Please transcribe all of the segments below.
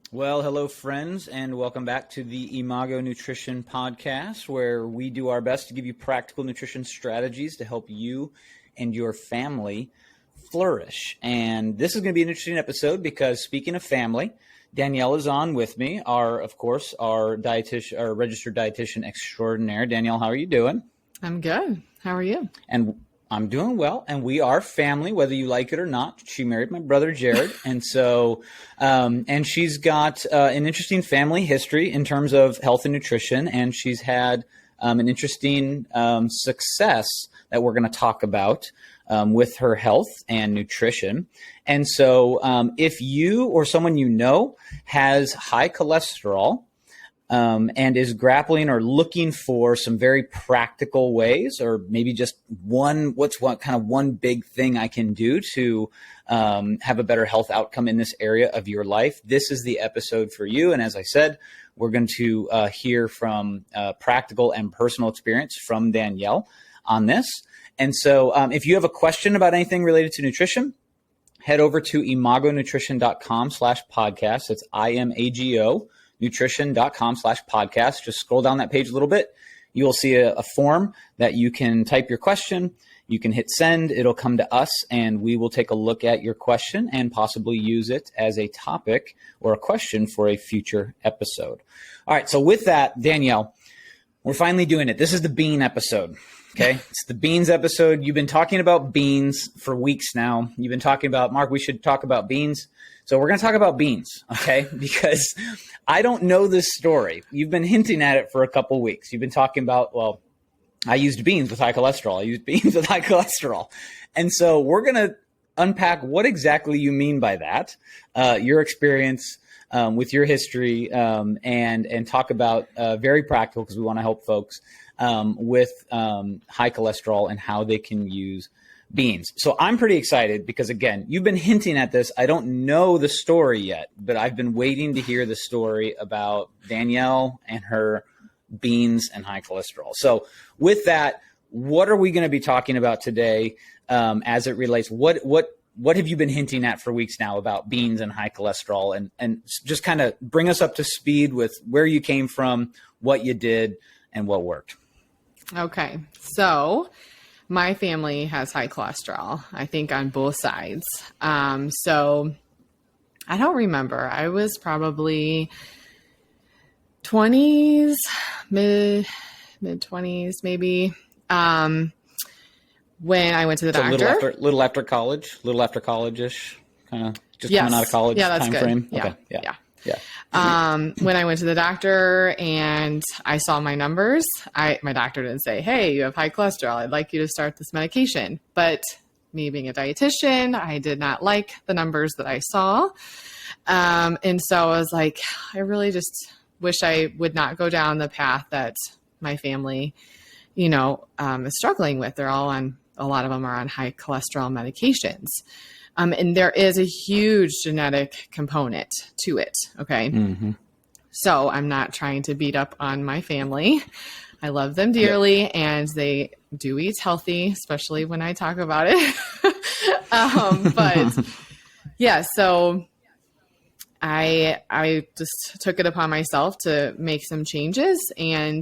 Well, hello, friends, and welcome back to the Imago Nutrition Podcast, where we do our best to give you practical nutrition strategies to help you and your family flourish. And this is going to be an interesting episode because, speaking of family, Danielle is on with me, our dietitian, our registered dietitian extraordinaire. Danielle, how are you doing? I'm good. How are you? And I'm doing well, and we are family, whether you like it or not. She married my brother, Jared, and so, and she's got an interesting family history in terms of health and nutrition, and she's had an interesting success that we're going to talk about with her health and nutrition. And so, if you or someone you know has high cholesterol, and is grappling or looking for some very practical ways, or maybe just one big thing I can do to have a better health outcome in this area of your life, this is the episode for you. And as I said, we're going to hear from practical and personal experience from Danielle on this. And so if you have a question about anything related to nutrition, head over to imagonutrition.com/podcast. That's IMAGO. nutrition.com/podcast. Just scroll down that page a little bit. You will see a form that you can type your question. You can hit send. It'll come to us, and we will take a look at your question and possibly use it as a topic or a question for a future episode. All right. So with that, Danielle, we're finally doing it. This is the bean episode. Okay. It's the beans episode. You've been talking about beans for weeks now. You've been talking about, Mark, we should talk about beans. So we're going to talk about beans, okay? Because I don't know this story. You've been hinting at it for a couple weeks. You've been talking about, well, I used beans with high cholesterol. I used beans with high cholesterol. And so we're going to unpack what exactly you mean by that, your experience with your history, and talk about very practical, because we want to help folks with high cholesterol and how they can use beans. So I'm pretty excited because, again, you've been hinting at this. I don't know the story yet, but I've been waiting to hear the story about Danielle and her beans and high cholesterol. So with that, what are we going to be talking about today as it relates? What have you been hinting at for weeks now about beans and high cholesterol, and just kind of bring us up to speed with where you came from, what you did, and what worked? Okay. So my family has high cholesterol, I think on both sides. So I don't remember. I was probably 20s, mid-20s maybe, when I went to the doctor. Little after college-ish, kind of just coming out of college time frame? Yeah. Okay. Yeah. When I went to the doctor and I saw my numbers, my doctor didn't say, "Hey, you have high cholesterol. I'd like you to start this medication." But me being a dietitian, I did not like the numbers that I saw. And so I was like, I really just wish I would not go down the path that my family, is struggling with. They're all on, a lot of them are on high cholesterol medications. And there is a huge genetic component to it. Okay. Mm-hmm. So I'm not trying to beat up on my family. I love them dearly, and they do eat healthy, especially when I talk about it. But yeah, so I just took it upon myself to make some changes, and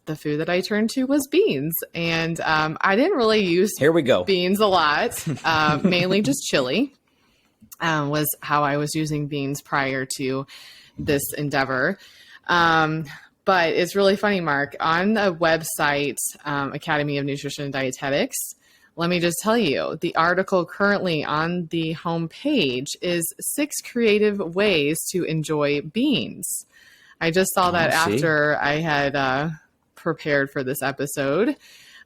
the food that I turned to was beans. And I didn't really use beans a lot, mainly just chili was how I was using beans prior to this endeavor. But it's really funny, Mark, on the website, Academy of Nutrition and Dietetics, let me just tell you, the article currently on the homepage is 6 creative ways to enjoy beans. I just saw that after I had prepared for this episode.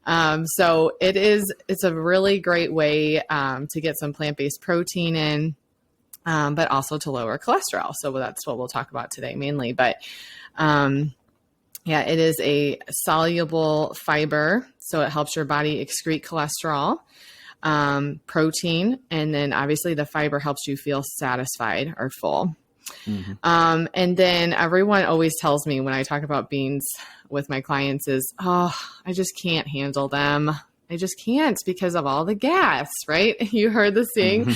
So it's a really great way to get some plant-based protein in, but also to lower cholesterol. So that's what we'll talk about today mainly. But it is a soluble fiber, so it helps your body excrete cholesterol, protein, and then obviously the fiber helps you feel satisfied or full. Mm-hmm. And then everyone always tells me when I talk about beans with my clients is, I just can't handle them. I just can't because of all the gas, right? You heard the saying,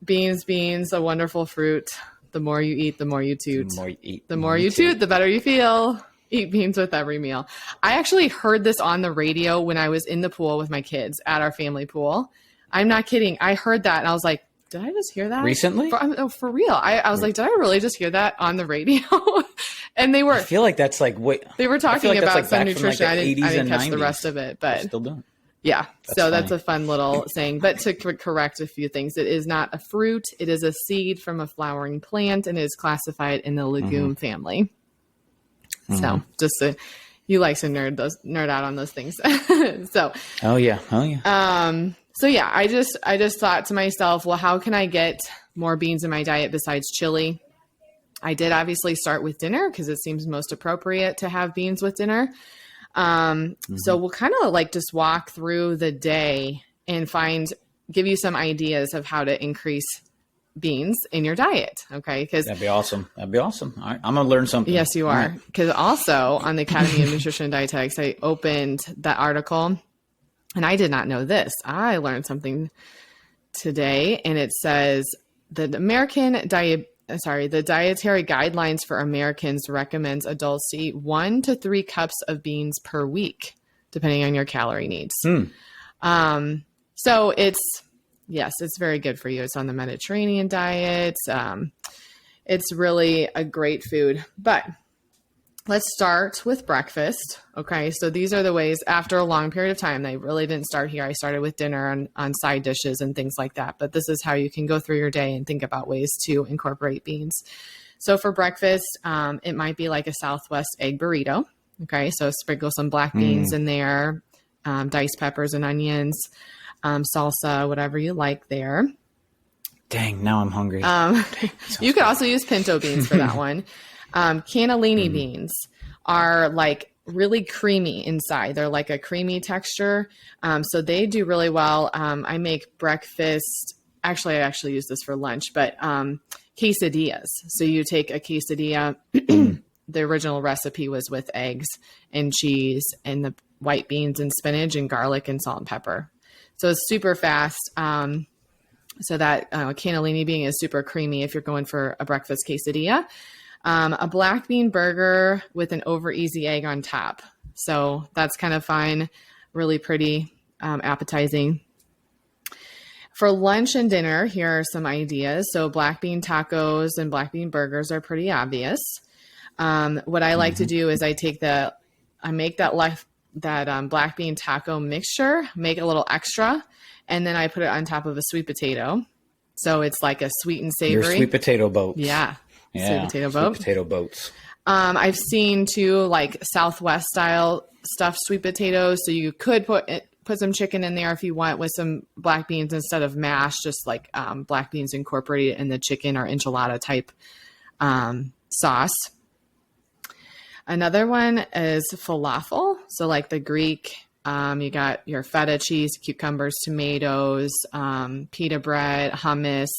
beans, a wonderful fruit, The more you eat, the more you toot. The more you eat, the more you toot, the better you feel. Eat beans with every meal. I actually heard this on the radio when I was in the pool with my kids at our family pool. I'm not kidding. I heard that and I was like, did I just hear that? Recently? For real. I was like, did I really just hear that on the radio? And they were. I feel like that's like, wait. They were talking about some nutrition. Like I didn't catch 90s. The rest of it, but. They're still doing. Yeah. That's a fun little saying. But to correct a few things, it is not a fruit. It is a seed from a flowering plant and is classified in the legume family. So just you like to nerd out on those things. So. Oh yeah. So yeah, I just thought to myself, well, how can I get more beans in my diet besides chili? I did obviously start with dinner because it seems most appropriate to have beans with dinner. So we'll kind of like just walk through the day and give you some ideas of how to increase beans in your diet. Okay. Because that'd be awesome. All right, I'm going to learn something. Yes, you are. Because also on the Academy of Nutrition and Dietetics, I opened that article and I did not know this. I learned something today and it says the the Dietary Guidelines for Americans recommends adults to eat 1 to 3 cups of beans per week, depending on your calorie needs. So it's very good for you. It's on the Mediterranean diet. It's really a great food, but let's start with breakfast. Okay. So these are the ways after a long period of time, they really didn't start here. I started with dinner on side dishes and things like that, but this is how you can go through your day and think about ways to incorporate beans. So for breakfast, it might be like a Southwest egg burrito. Okay. So sprinkle some black beans in there, diced peppers and onions, salsa, whatever you like there. Dang, now I'm hungry. You could also use pinto beans for that one. Cannellini beans are like really creamy inside. They're like a creamy texture. So they do really well. I make breakfast. Actually, I actually use this for lunch, but quesadillas. So you take a quesadilla. The original recipe was with eggs and cheese and the white beans and spinach and garlic and salt and pepper. So it's super fast. So that cannellini bean is super creamy if you're going for a breakfast quesadilla. A black bean burger with an over easy egg on top. So that's kind of fun, really pretty, appetizing. For lunch and dinner, here are some ideas. So black bean tacos and black bean burgers are pretty obvious. What I like to do is I make that black bean taco mixture, make a little extra, and then I put it on top of a sweet potato. So it's like a sweet and savory. Your sweet potato boat. Yeah. Yeah, sweet potato boat. Sweet potato boats. I've seen too, like Southwest style stuffed sweet potatoes. So you could put some chicken in there if you want with some black beans instead of mash, just like black beans incorporated in the chicken or enchilada type sauce. Another one is falafel. So like the Greek, you got your feta cheese, cucumbers, tomatoes, pita bread, hummus.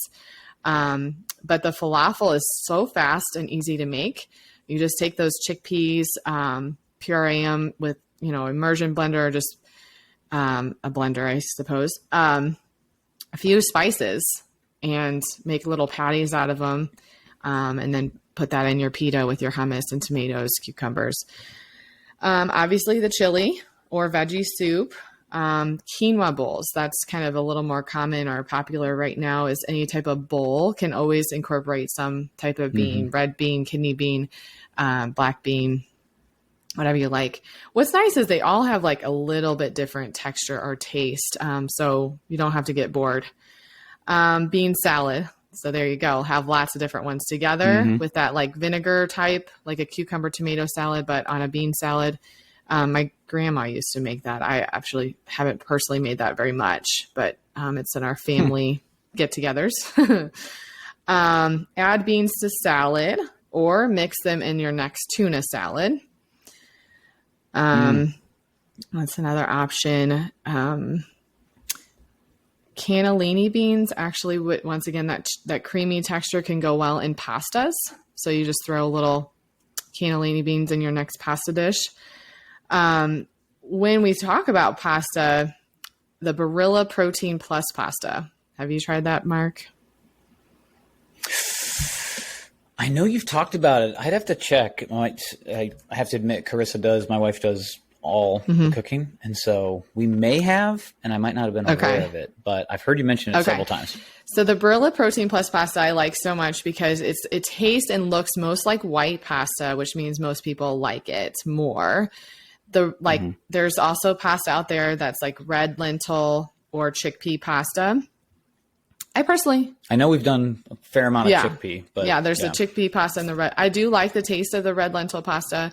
But the falafel is so fast and easy to make. You just take those chickpeas, puree them with, immersion blender or just a blender, I suppose, a few spices and make little patties out of them. And then put that in your pita with your hummus and tomatoes, cucumbers. Obviously the chili or veggie soup. Quinoa bowls, that's kind of a little more common or popular right now, is any type of bowl can always incorporate some type of bean, red bean, kidney bean, black bean, whatever you like. What's nice is they all have like a little bit different texture or taste. So you don't have to get bored. Bean salad. So there you go. Have lots of different ones together with that like vinegar type, like a cucumber tomato salad, but on a bean salad. My grandma used to make that. I actually haven't personally made that very much, but it's in our family get-togethers. Add beans to salad or mix them in your next tuna salad. That's another option. Cannellini beans, actually, once again, that creamy texture can go well in pastas. So you just throw a little cannellini beans in your next pasta dish. When we talk about pasta, the Barilla Protein Plus pasta. Have you tried that, Mark? I know you've talked about it. I'd have to check. I have to admit, Carissa does. My wife does all the cooking, and so we may have, and I might not have been aware of it, but I've heard you mention it several times. So the Barilla Protein Plus pasta I like so much because it tastes and looks most like white pasta, which means most people like it more. There's also pasta out there that's like red lentil or chickpea pasta. I know we've done a fair amount of chickpea, but there's the chickpea pasta and the red. I do like the taste of the red lentil pasta.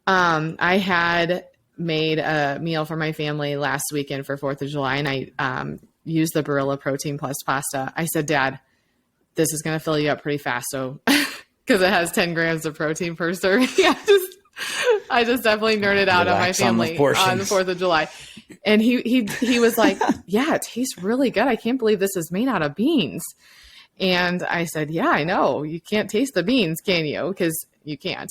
I had made a meal for my family last weekend for 4th of July, and I used the Barilla Protein Plus pasta. I said, Dad, this is going to fill you up pretty fast. So, because it has 10 grams of protein per serving. I just definitely nerded out on my family on the 4th of July. And he was like, yeah, it tastes really good. I can't believe this is made out of beans. And I said, yeah, I know. You can't taste the beans, can you? Because you can't.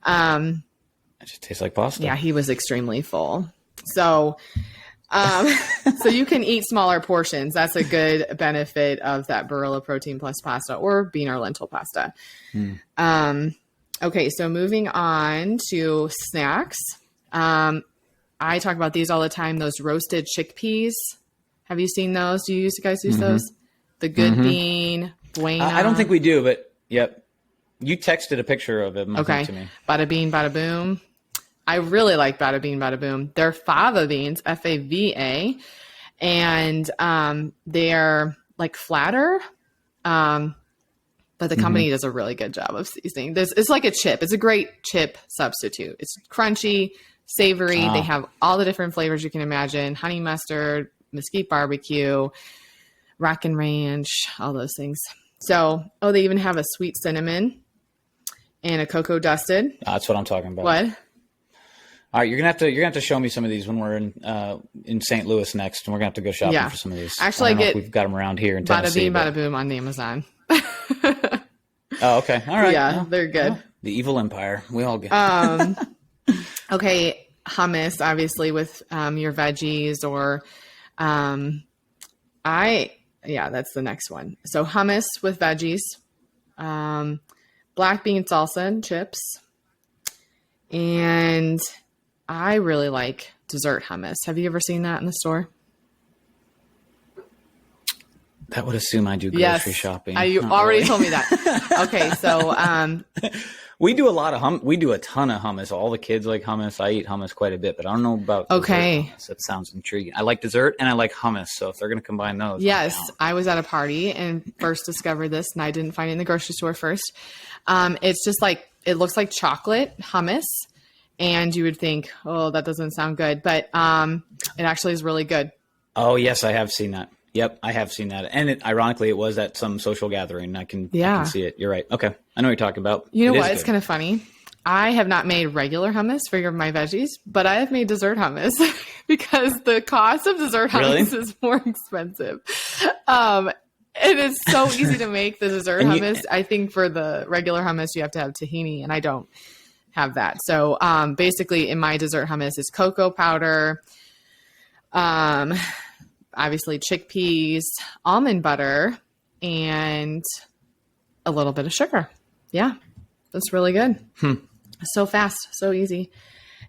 It just tastes like pasta. Yeah, he was extremely full. So, so you can eat smaller portions. That's a good benefit of that Barilla Protein Plus pasta or bean or lentil pasta. Okay, so moving on to snacks. I talk about these all the time, those roasted chickpeas. Have you seen those? Do you guys use those? The Good Bean, Buena. I don't think we do, but yep. You texted a picture of it to me. Bada Bean, Bada Boom. I really like Bada Bean, Bada Boom. They're fava beans, Fava, and they're like flatter, but the company does a really good job of seasoning. It's like a chip. It's a great chip substitute. It's crunchy, savory. They have all the different flavors you can imagine: honey mustard, mesquite barbecue, rock and ranch, all those things. So, they even have a sweet cinnamon and a cocoa dusted. That's what I'm talking about. What? All right, you're gonna have to show me some of these when we're in St. Louis next, and we're gonna have to go shopping for some of these. Actually, I don't know if we've got them around here in Tennessee. Bada Bean, Bada Boom on Amazon. Oh, okay, all right. Yeah, they're good. Well, the evil empire, we all get. Okay, hummus, obviously with your veggies, or that's the next one. So hummus with veggies, black bean salsa and chips, and I really like dessert hummus. Have you ever seen that in the store? That would assume I do grocery shopping. You already told me that. Okay, so we do we do a ton of hummus. All the kids like hummus. I eat hummus quite a bit, but I don't know about dessert hummus. That sounds intriguing. I like dessert and I like hummus, so if they're going to combine those. Yes, I was at a party and first discovered this, and I didn't find it in the grocery store first. It's just like, it looks like chocolate hummus, and you would think, oh, that doesn't sound good, but it actually is really good. Oh, yes, I have seen that. Yep, I have seen that. And ironically, it was at some social gathering. I can see it. You're right. Okay. I know what you're talking about. You know what? It's kind of funny. I have not made regular hummus for my veggies, but I have made dessert hummus because the cost of dessert hummus is more expensive. It is so easy to make the dessert hummus. I think for the regular hummus, you have to have tahini, and I don't have that. So basically, in my dessert hummus, it's cocoa powder, obviously chickpeas, almond butter, and a little bit of sugar. Yeah, that's really good. So fast, so easy.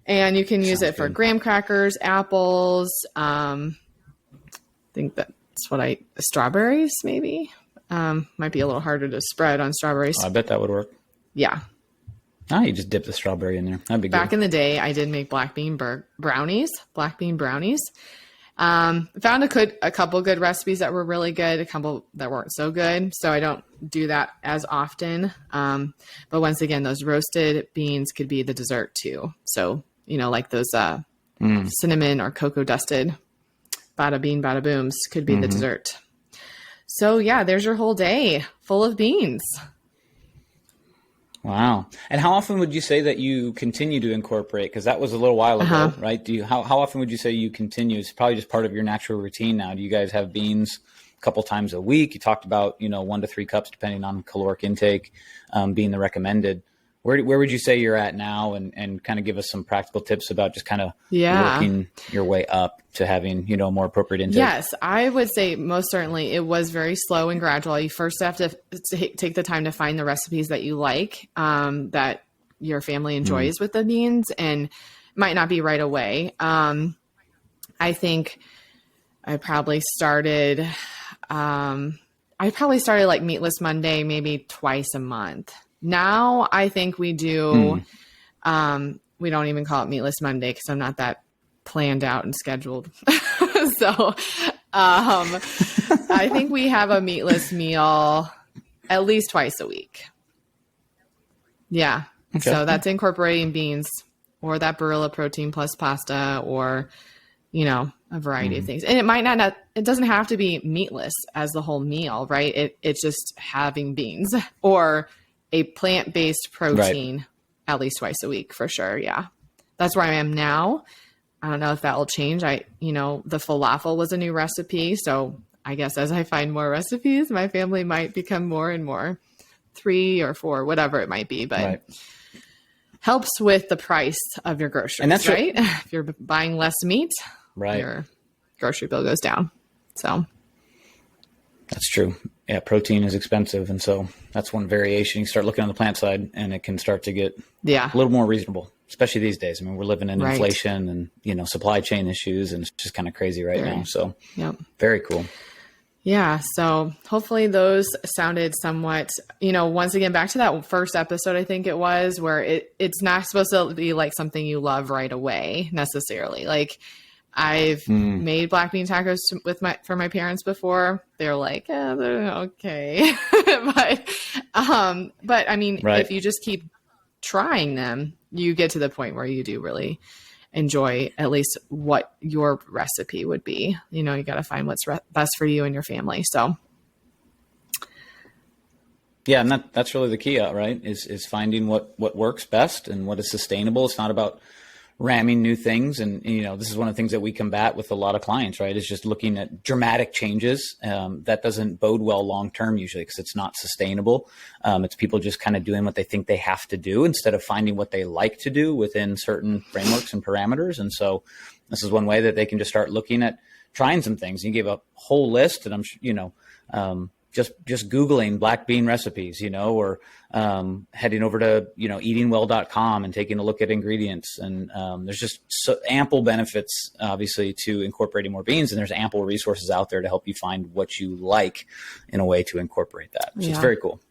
And you can use it for graham crackers, apples. I think that's strawberries maybe. Might be a little harder to spread on strawberries. I bet that would work. Yeah. You just dip the strawberry in there. That'd be good. Back in the day, I did make black bean brownies. Found a couple good recipes that were really good, a couple that weren't so good. So I don't do that as often. But once again, those roasted beans could be the dessert too. So, like those cinnamon or cocoa dusted bada bean, bada booms could be the dessert. So yeah, there's your whole day full of beans. Wow. And how often would you say that you continue to incorporate? Because that was a little while ago, right? How often would you say you continue? It's probably just part of your natural routine now. Do you guys have beans a couple times a week? You talked about, 1 to 3 cups, depending on caloric intake, being the recommended. where would you say you're at now, and kind of give us some practical tips about just kind of working your way up to having, more appropriate intake? Yes, I would say most certainly it was very slow and gradual. You first have to take the time to find the recipes that you like, that your family enjoys with the beans, and it might not be right away. I think I probably started like Meatless Monday maybe twice a month. Now I think we do, we don't even call it Meatless Monday because I'm not that planned out and scheduled. So I think we have a meatless meal at least twice a week. Yeah. Okay. So that's incorporating beans or that Barilla protein plus pasta, or, a variety of things. And it might not, it doesn't have to be meatless as the whole meal, right? It's just having beans or a plant-based protein at least twice a week for sure. Yeah. That's where I am now. I don't know if that will change. The falafel was a new recipe. So I guess as I find more recipes, my family might become more and more, 3 or 4, whatever it might be, but helps with the price of your groceries, and that's right. If you're buying less meat, your grocery bill goes down. So that's true. Yeah. Protein is expensive. And so that's one variation. You start looking on the plant side and it can start to get a little more reasonable, especially these days. I mean, we're living in inflation and, supply chain issues, and it's just kind of crazy now. So very cool. Yeah. So hopefully those sounded somewhat, once again, back to that first episode, I think it was, where it's not supposed to be like something you love right away necessarily. Like I've made black bean tacos for my parents before. They're like, they're okay. but I mean, if you just keep trying them, you get to the point where you do really enjoy at least what your recipe would be. You got to find what's best for you and your family. So yeah, and that's really the key, right? Is finding what works best and what is sustainable. It's not about ramming new things. And, this is one of the things that we combat with a lot of clients, right? Is just looking at dramatic changes. That doesn't bode well long-term usually, because it's not sustainable. It's people just kind of doing what they think they have to do instead of finding what they like to do within certain frameworks and parameters. And so this is one way that they can just start looking at trying some things. You gave a whole list, and I'm just Googling black bean recipes, or heading over to, eatingwell.com and taking a look at ingredients. And there's just ample benefits, obviously, to incorporating more beans. And there's ample resources out there to help you find what you like in a way to incorporate that. So it's very cool.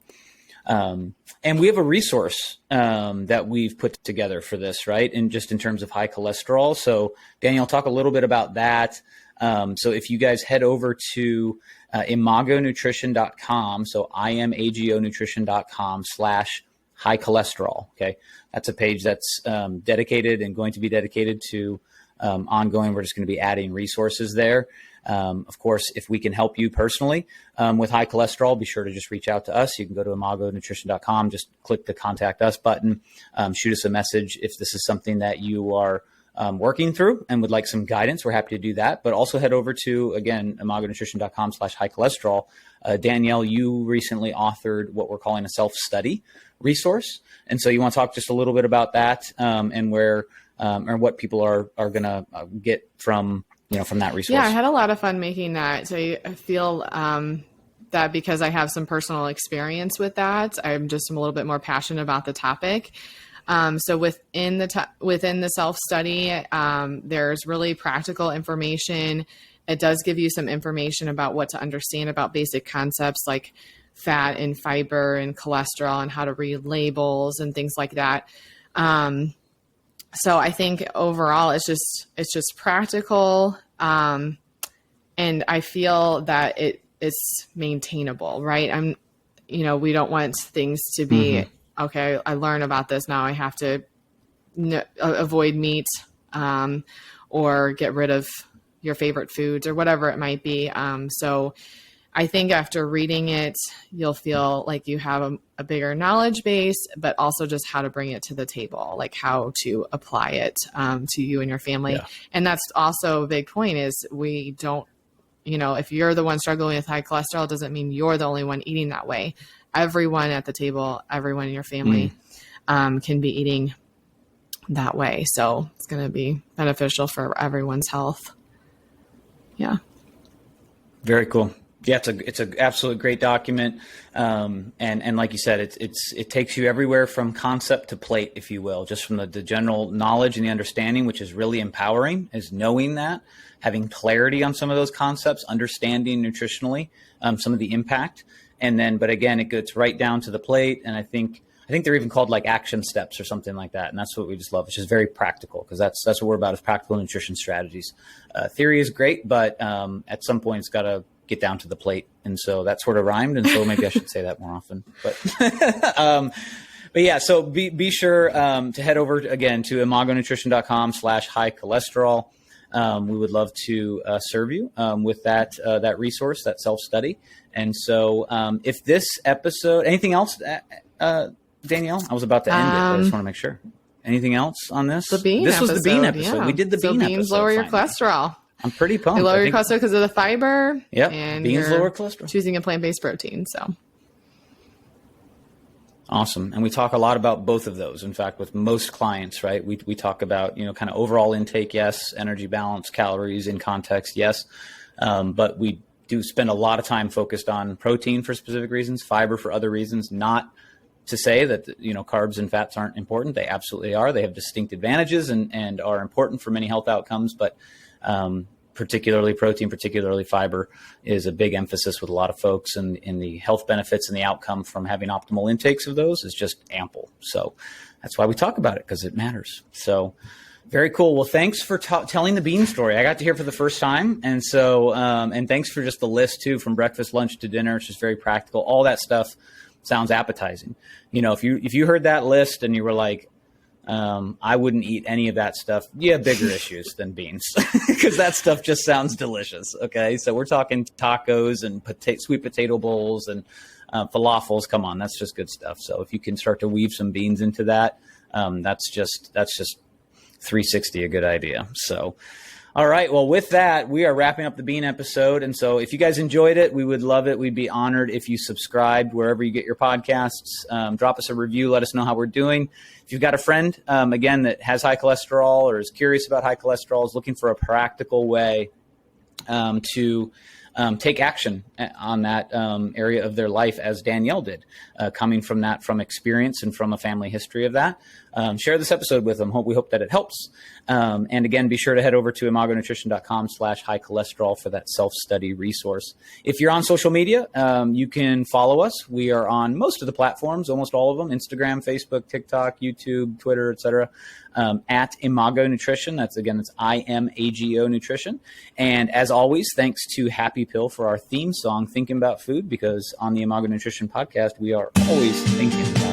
And we have a resource that we've put together for this, right? And just in terms of high cholesterol. So Danielle, talk a little bit about that. So if you guys head over to imagonutrition.com, so imagonutrition.com/high cholesterol. Okay. That's a page that's dedicated and going to be dedicated to ongoing. We're just going to be adding resources there. Of course, if we can help you personally with high cholesterol, be sure to just reach out to us. You can go to imagonutrition.com, just click the contact us button, shoot us a message if this is something that you are working through and would like some guidance. We're happy to do that. But also head over to, again, imagonutrition.com/high cholesterol. Danielle, you recently authored what we're calling a self-study resource. And so you want to talk just a little bit about that and where or what people are going to get from that resource. Yeah, I had a lot of fun making that. So I feel that because I have some personal experience with that, I'm just a little bit more passionate about the topic. So within the self-study, there's really practical information. It does give you some information about what to understand about basic concepts like fat and fiber and cholesterol and how to read labels and things like that. So I think overall it's just practical. And I feel that it's maintainable, right? We don't want things to be, okay, I learn about this. Now I have to avoid meat, or get rid of your favorite foods or whatever it might be. So I think after reading it, you'll feel like you have a bigger knowledge base, but also just how to bring it to the table, like how to apply it to you and your family. Yeah. And that's also a big point is we don't, if you're the one struggling with high cholesterol, it doesn't mean you're the only one eating that way. Everyone at the table, everyone in your family can be eating that way. So it's going to be beneficial for everyone's health. Yeah. Very cool. Yeah, it's a absolute great document. And like you said, it takes you everywhere from concept to plate, if you will, just from the general knowledge and the understanding, which is really empowering, is knowing that, having clarity on some of those concepts, understanding nutritionally, some of the impact. And then, but again, it gets right down to the plate. And I think they're even called like action steps or something like that. And that's what we just love, which is very practical, because that's what we're about, is practical nutrition strategies. Theory is great, but at some point it's got to get down to the plate. And so that sort of rhymed. And so maybe I should say that more often, but yeah, so be sure to head over again to imagonutrition.com/high cholesterol. We would love to serve you with that resource, that self-study. And so if this episode, anything else, Danielle? I was about to end it, but I just want to make sure. Anything else on this? The bean This episode, was the bean episode. Yeah. We did the bean episode. Beans lower your cholesterol. I'm pretty pumped. They lower your cholesterol because of the fiber. Yep. And beans lower cholesterol. Choosing a plant-based protein. So awesome. And we talk a lot about both of those. In fact, with most clients, right? We talk about, kind of overall intake, yes. Energy balance, calories in context, yes. But we do spend a lot of time focused on protein for specific reasons, fiber for other reasons, not to say that, carbs and fats aren't important. They absolutely are. They have distinct advantages and are important for many health outcomes, but particularly protein, particularly fiber, is a big emphasis with a lot of folks, and the health benefits and the outcome from having optimal intakes of those is just ample. So that's why we talk about it, because it matters. So very cool. Well, thanks for telling the bean story. I got to hear for the first time. And so, and thanks for just the list too, from breakfast, lunch to dinner. It's just very practical. All that stuff sounds appetizing. If you heard that list and you were like, I wouldn't eat any of that stuff, you have bigger issues than beans, because that stuff just sounds delicious. Okay. So we're talking tacos and sweet potato bowls and falafels. Come on. That's just good stuff. So if you can start to weave some beans into that, that's just 360, a good idea. So, all right. Well, with that, we are wrapping up the bean episode. And so if you guys enjoyed it, we would love it. We'd be honored if you subscribed wherever you get your podcasts. Drop us a review. Let us know how we're doing. If you've got a friend, again, that has high cholesterol or is curious about high cholesterol, is looking for a practical way to take action on that area of their life, as Danielle did, coming from experience and from a family history of that. Share this episode with them. We hope that it helps. And again, be sure to head over to imagonutrition.com/high cholesterol for that self-study resource. If you're on social media, you can follow us. We are on most of the platforms, almost all of them: Instagram, Facebook, TikTok, YouTube, Twitter, etc. At Imago Nutrition. That's IMAGO Nutrition. And as always, thanks to Happy Pill for our theme song, Thinkin Bout Food, because on the Imago Nutrition podcast, we are always thinking about